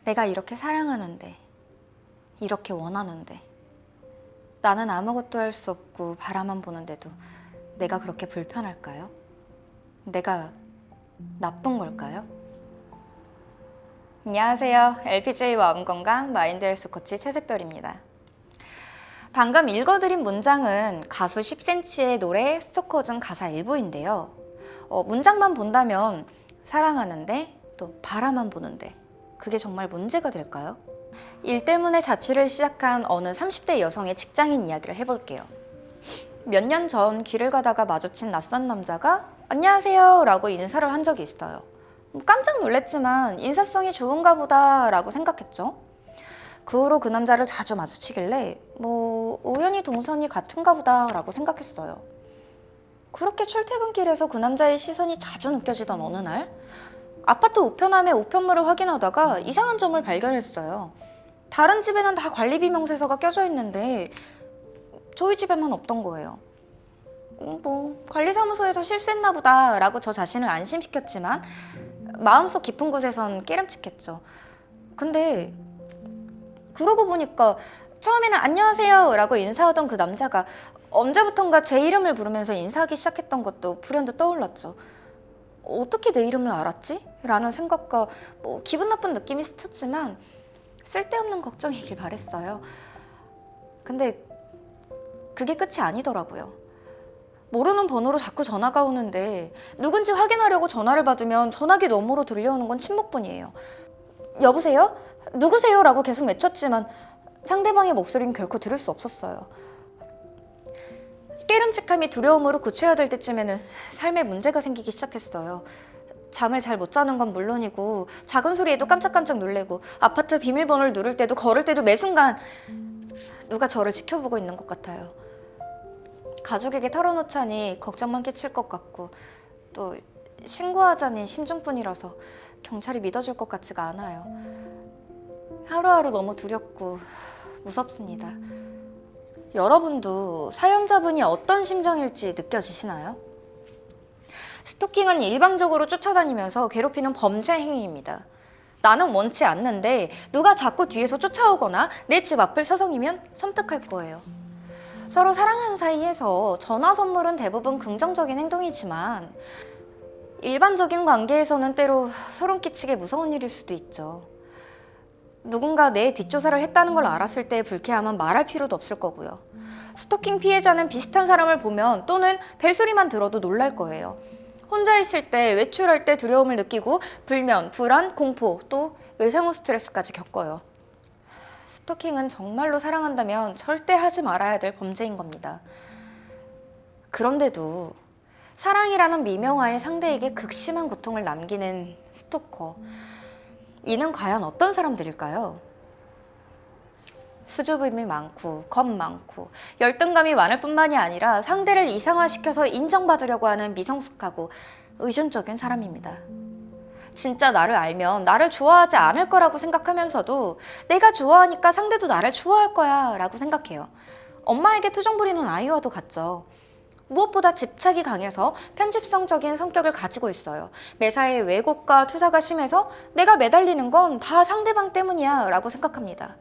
내가 이렇게 사랑하는데, 이렇게 원하는데, 나는 아무것도 할 수 없고 바라만 보는데도 내가 그렇게 불편할까요? 내가 나쁜 걸까요? 안녕하세요. LPGA 마음건강 마인드 헬스 코치 최세별입니다. 방금 읽어드린 문장은 가수 10cm의 노래 스토커 중 가사 일부인데요. 문장만 본다면 사랑하는데 또 바라만 보는데 그게 정말 문제가 될까요? 일 때문에 자취를 시작한 어느 30대 여성의 직장인 이야기를 해볼게요. 몇 년 전 길을 가다가 마주친 낯선 남자가 안녕하세요 라고 인사를 한 적이 있어요. 깜짝 놀랐지만 인사성이 좋은가 보다 라고 생각했죠. 그 후로 그 남자를 자주 마주치길래 우연히 동선이 같은가 보다 라고 생각했어요. 그렇게 출퇴근길에서 그 남자의 시선이 자주 느껴지던 어느 날 아파트 우편함의 우편물을 확인하다가 이상한 점을 발견했어요. 다른 집에는 다 관리비 명세서가 껴져 있는데 저희 집에만 없던 거예요. 관리사무소에서 실수했나 보다 라고 저 자신을 안심시켰지만 마음속 깊은 곳에선 깨름칙했죠. 근데 그러고 보니까 처음에는 안녕하세요 라고 인사하던 그 남자가 언제부턴가 제 이름을 부르면서 인사하기 시작했던 것도 불현듯 떠올랐죠. 어떻게 내 이름을 알았지? 라는 생각과 기분 나쁜 느낌이 스쳤지만 쓸데없는 걱정이길 바랬어요. 근데 그게 끝이 아니더라고요. 모르는 번호로 자꾸 전화가 오는데 누군지 확인하려고 전화를 받으면 전화기 너머로 들려오는 건 침묵뿐이에요. 여보세요? 누구세요? 라고 계속 외쳤지만 상대방의 목소리는 결코 들을 수 없었어요. 깨름칙함이 두려움으로 굳혀야 될 때쯤에는 삶에 문제가 생기기 시작했어요. 잠을 잘 못 자는 건 물론이고 작은 소리에도 깜짝깜짝 놀래고 아파트 비밀번호를 누를 때도 걸을 때도 매 순간 누가 저를 지켜보고 있는 것 같아요. 가족에게 털어놓자니 걱정만 끼칠 것 같고 또 신고하자니 심중뿐이라서 경찰이 믿어줄 것 같지가 않아요. 하루하루 너무 두렵고 무섭습니다. 여러분도 사연자분이 어떤 심정일지 느껴지시나요? 스토킹은 일방적으로 쫓아다니면서 괴롭히는 범죄 행위입니다. 나는 원치 않는데 누가 자꾸 뒤에서 쫓아오거나 내 집 앞을 서성이면 섬뜩할 거예요. 서로 사랑하는 사이에서 전화 선물은 대부분 긍정적인 행동이지만 일반적인 관계에서는 때로 소름 끼치게 무서운 일일 수도 있죠. 누군가 내 뒷조사를 했다는 걸 알았을 때의 불쾌함은 말할 필요도 없을 거고요. 스토킹 피해자는 비슷한 사람을 보면 또는 벨소리만 들어도 놀랄 거예요. 혼자 있을 때, 외출할 때 두려움을 느끼고 불면, 불안, 공포, 또 외상후 스트레스까지 겪어요. 스토킹은 정말로 사랑한다면 절대 하지 말아야 될 범죄인 겁니다. 그런데도 사랑이라는 미명화의 상대에게 극심한 고통을 남기는 스토커. 이는 과연 어떤 사람들일까요? 수줍음이 많고 겁 많고 열등감이 많을 뿐만이 아니라 상대를 이상화시켜서 인정받으려고 하는 미성숙하고 의존적인 사람입니다. 진짜 나를 알면 나를 좋아하지 않을 거라고 생각하면서도 내가 좋아하니까 상대도 나를 좋아할 거야 라고 생각해요. 엄마에게 투정 부리는 아이와도 같죠. 무엇보다 집착이 강해서 편집성적인 성격을 가지고 있어요. 매사에 왜곡과 투사가 심해서 내가 매달리는 건 다 상대방 때문이야 라고 생각합니다.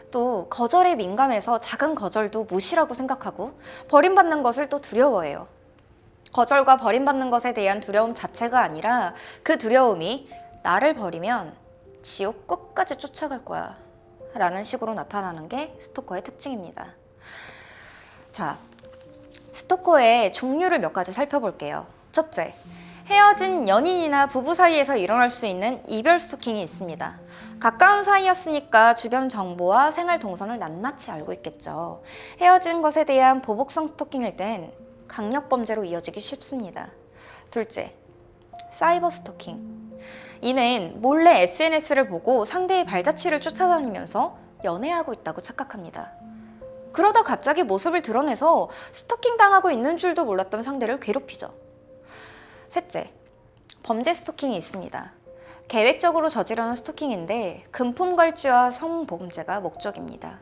또 거절에 민감해서 작은 거절도 무시라고 생각하고 버림받는 것을 또 두려워해요. 거절과 버림받는 것에 대한 두려움 자체가 아니라 그 두려움이 나를 버리면 지옥 끝까지 쫓아갈 거야 라는 식으로 나타나는 게 스토커의 특징입니다. 자, 스토커의 종류를 몇 가지 살펴볼게요. 첫째, 헤어진 연인이나 부부 사이에서 일어날 수 있는 이별 스토킹이 있습니다. 가까운 사이였으니까 주변 정보와 생활 동선을 낱낱이 알고 있겠죠. 헤어진 것에 대한 보복성 스토킹일 땐 강력 범죄로 이어지기 쉽습니다. 둘째, 사이버 스토킹. 이는 몰래 SNS를 보고 상대의 발자취를 쫓아다니면서 연애하고 있다고 착각합니다. 그러다 갑자기 모습을 드러내서 스토킹 당하고 있는 줄도 몰랐던 상대를 괴롭히죠. 셋째, 범죄 스토킹이 있습니다. 계획적으로 저지르는 스토킹인데 금품 갈취와 성범죄가 목적입니다.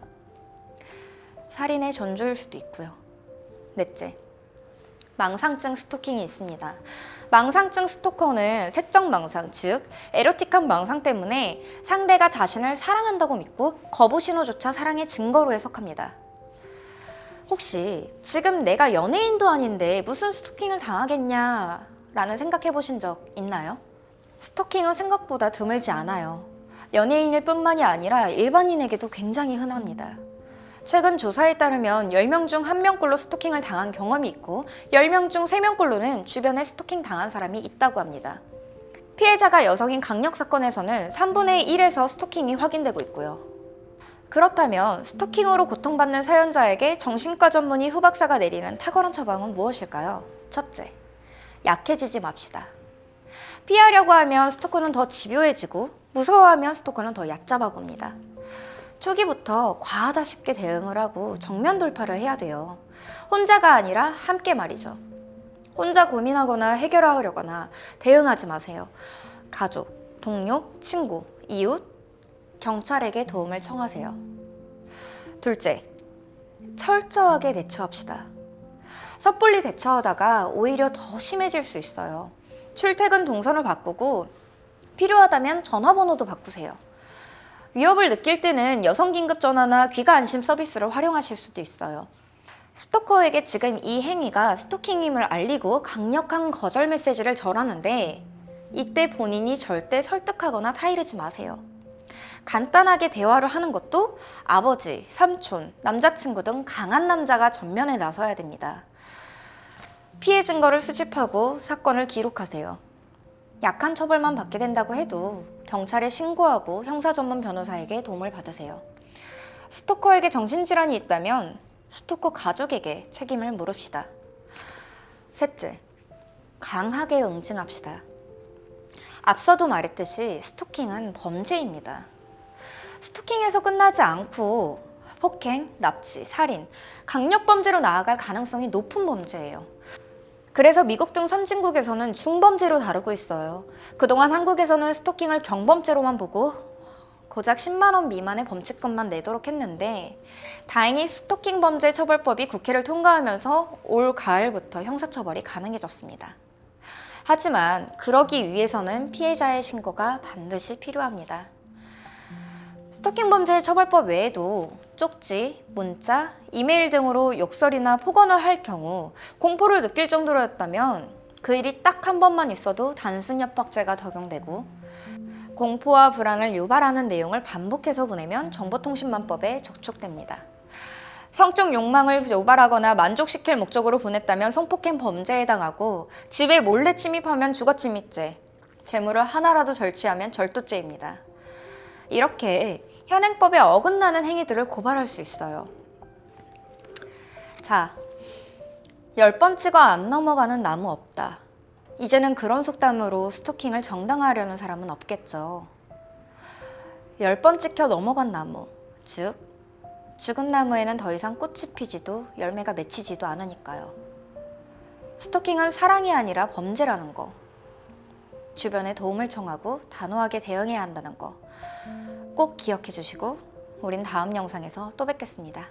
살인의 전조일 수도 있고요. 넷째, 망상증 스토킹이 있습니다. 망상증 스토커는 색적 망상, 즉 에로틱한 망상 때문에 상대가 자신을 사랑한다고 믿고 거부 신호조차 사랑의 증거로 해석합니다. 혹시 지금 내가 연예인도 아닌데 무슨 스토킹을 당하겠냐 라는 생각해 보신 적 있나요? 스토킹은 생각보다 드물지 않아요. 연예인일 뿐만이 아니라 일반인에게도 굉장히 흔합니다. 최근 조사에 따르면 10명 중 1명꼴로 스토킹을 당한 경험이 있고 10명 중 3명꼴로는 주변에 스토킹 당한 사람이 있다고 합니다. 피해자가 여성인 강력 사건에서는 3분의 1에서 스토킹이 확인되고 있고요. 그렇다면 스토킹으로 고통받는 사연자에게 정신과 전문의 후박사가 내리는 탁월한 처방은 무엇일까요? 첫째, 약해지지 맙시다. 피하려고 하면 스토커는 더 집요해지고 무서워하면 스토커는 더 얕잡아 봅니다. 초기부터 과하다 싶게 대응을 하고 정면 돌파를 해야 돼요. 혼자가 아니라 함께 말이죠. 혼자 고민하거나 해결하려거나 대응하지 마세요. 가족, 동료, 친구, 이웃, 경찰에게 도움을 청하세요. 둘째, 철저하게 대처합시다. 섣불리 대처하다가 오히려 더 심해질 수 있어요. 출퇴근 동선을 바꾸고 필요하다면 전화번호도 바꾸세요. 위협을 느낄 때는 여성 긴급 전화나 귀가 안심 서비스를 활용하실 수도 있어요. 스토커에게 지금 이 행위가 스토킹임을 알리고 강력한 거절 메시지를 전하는데 이때 본인이 절대 설득하거나 타이르지 마세요. 간단하게 대화를 하는 것도 아버지, 삼촌, 남자친구 등 강한 남자가 전면에 나서야 됩니다. 피해 증거를 수집하고 사건을 기록하세요. 약한 처벌만 받게 된다고 해도 경찰에 신고하고 형사 전문 변호사에게 도움을 받으세요. 스토커에게 정신질환이 있다면 스토커 가족에게 책임을 물읍시다. 셋째, 강하게 응징합시다. 앞서도 말했듯이 스토킹은 범죄입니다. 스토킹에서 끝나지 않고 폭행, 납치, 살인, 강력범죄로 나아갈 가능성이 높은 범죄예요. 그래서 미국 등 선진국에서는 중범죄로 다루고 있어요. 그동안 한국에서는 스토킹을 경범죄로만 보고 고작 10만 원 미만의 범칙금만 내도록 했는데 다행히 스토킹 범죄 처벌법이 국회를 통과하면서 올 가을부터 형사처벌이 가능해졌습니다. 하지만 그러기 위해서는 피해자의 신고가 반드시 필요합니다. 스토킹 범죄 처벌법 외에도 쪽지, 문자, 이메일 등으로 욕설이나 폭언을 할 경우 공포를 느낄 정도로였다면 그 일이 딱 한 번만 있어도 단순 협박죄가 적용되고 공포와 불안을 유발하는 내용을 반복해서 보내면 정보통신망법에 적촉됩니다. 성적 욕망을 유발하거나 만족시킬 목적으로 보냈다면 성폭행 범죄에 해당하고 집에 몰래 침입하면 주거침입죄, 재물을 하나라도 절취하면 절도죄입니다. 이렇게 현행법에 어긋나는 행위들을 고발할 수 있어요. 자, 10번 찍어 안 넘어가는 나무 없다. 이제는 그런 속담으로 스토킹을 정당화하려는 사람은 없겠죠. 10번 찍혀 넘어간 나무, 즉 죽은 나무에는 더 이상 꽃이 피지도 열매가 맺히지도 않으니까요. 스토킹은 사랑이 아니라 범죄라는 거. 주변에 도움을 청하고 단호하게 대응해야 한다는 거. 꼭 기억해 주시고 우린 다음 영상에서 또 뵙겠습니다.